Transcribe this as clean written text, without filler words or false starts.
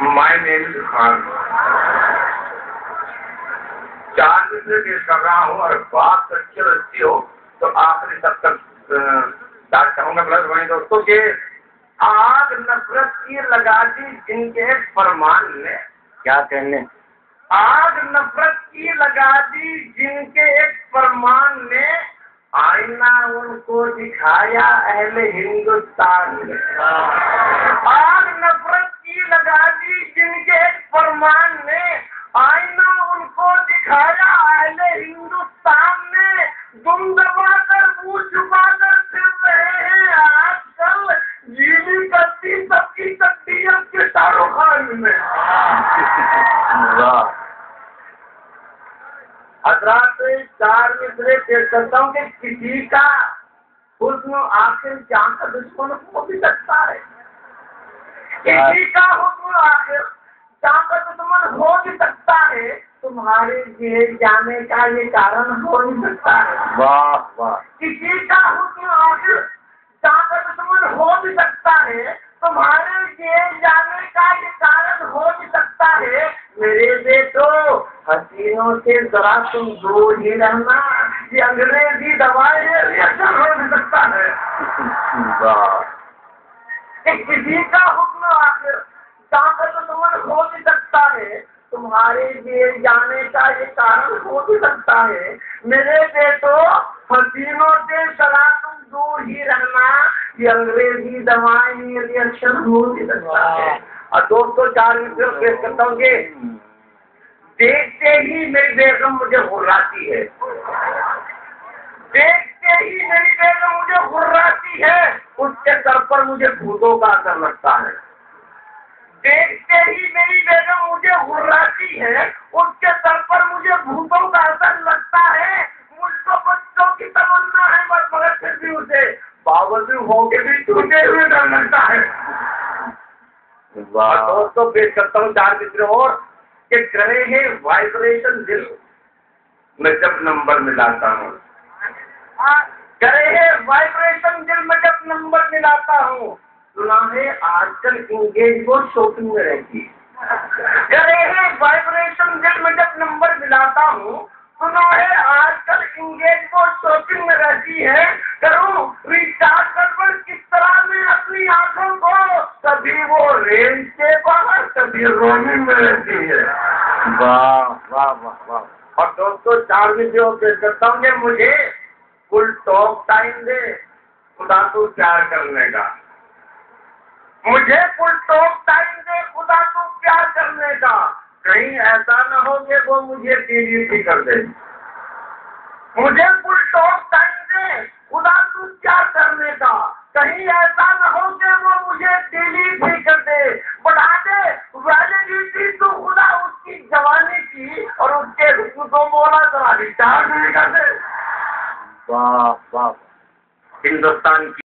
My name is Khan. 4 दिन से पेश कर रहा हूँ और बात अच्छी हो तो आखिरी तक बात कहूँगा। प्लस वही दोस्तों के आग नफरत की लगा दी जिनके फरमान ने, क्या कहने, आग नफरत की लगा दी जिनके एक फरमान ने, आईना उनको दिखाया अहले हिंदुस्तान ने। आग नफरत की लगा दी जिनके एक फरमान ने, आईना उनको दिखाया अहले हिंदुस्तान ने। दुम दबाकर मुंह छुपाकर फिर रहे हैं आजकल, गीली करती सबकी तकदीर के शाहरुखान में। हजरात 4 मिसरे पेश करता हूँ कि किसी का हुस्न आखिर जान का दुश्मन हो भी सकता है, किसी का हुस्न आखिर जान का दुश्मन हो भी सकता है, तुम्हारे जेल जाने का ये कारण हो भी सकता है। वाह वाह। किसी का हुस्न आखिर जान का दुश्मन हो भी सकता है, तुम्हारे जेल जाने का ये कारण हो भी सकता है। मेरे बेटो हसीनों से जरा तुम दूर ही रहना, ये अंग्रेजी दवाएं रिएक्शन हो भी सकता है। किसी का हुक्म आखिर ताकत तुमन हो भी सकता है, तुम्हारे जेल जाने का ये कारण हो भी सकता है। मेरे बेटो हसीनों से जरा तुम दूर ही रहना, ये अंग्रेजी दवाएं रिएक्शन हो भी सकता है। और दोस्तों 4 मिनट पेश करता हूँ कि देखते ही मेरी बेगम मुझे हुर्राती है, देखते ही मेरी बेगम मुझे हुर्राती है, उसके सर पर मुझे भूतों का असर लगता है। देखते ही मेरी बेगम मुझे हुर्राती है, उसके सर पर मुझे भूतों का असर लगता है। मुझको बच्चों की तमन्ना है मगर फिर भी उसे बावजूद होके भी टूटे हुए डर लगता है। दोस्तों पेश करता हूँ 4 मित्र और कि करे है वाइब्रेशन दिल में जब नंबर मिलाता हूँ, करे है वाइब्रेशन दिल में जब नंबर मिलाता हूँ। सुना है आजकल इंगेज वो शॉपिंग में रहती है, करे है वाइब्रेशन दिल में जब नंबर मिलाता हूँ। सुना है आजकल इंगेज वो शॉपिंग में रहती है, करूँ रिचार्ज कर किस तरह में अपनी आंखों को, कभी वो रेंज के बाहर कभी रोमिंग में रहती है। वाह वाह वाह वाह। और दोस्तों 4 वीडियो पेश करता हूँ कि मुझे फुल टॉक टाइम दे खुदा तू प्यार करने का, मुझे फुल टॉक टाइम दे खुदा तू प्यार करने का। कहीं ऐसा न हो कि वो मुझे डिलीट कर दे, मुझे फुल टॉक टाइम दे खुदा तू प्यार करने का। कहीं ऐसा न हो कि वो मुझे डिलीट ही कर दे, बढ़ा दे वैलिडिटी तू खुदा उसकी जवानी की, और उसके हुस्न को मोला जरा रिचार्ज नहीं कर दे। वाह वाह। हिंदुस्तान की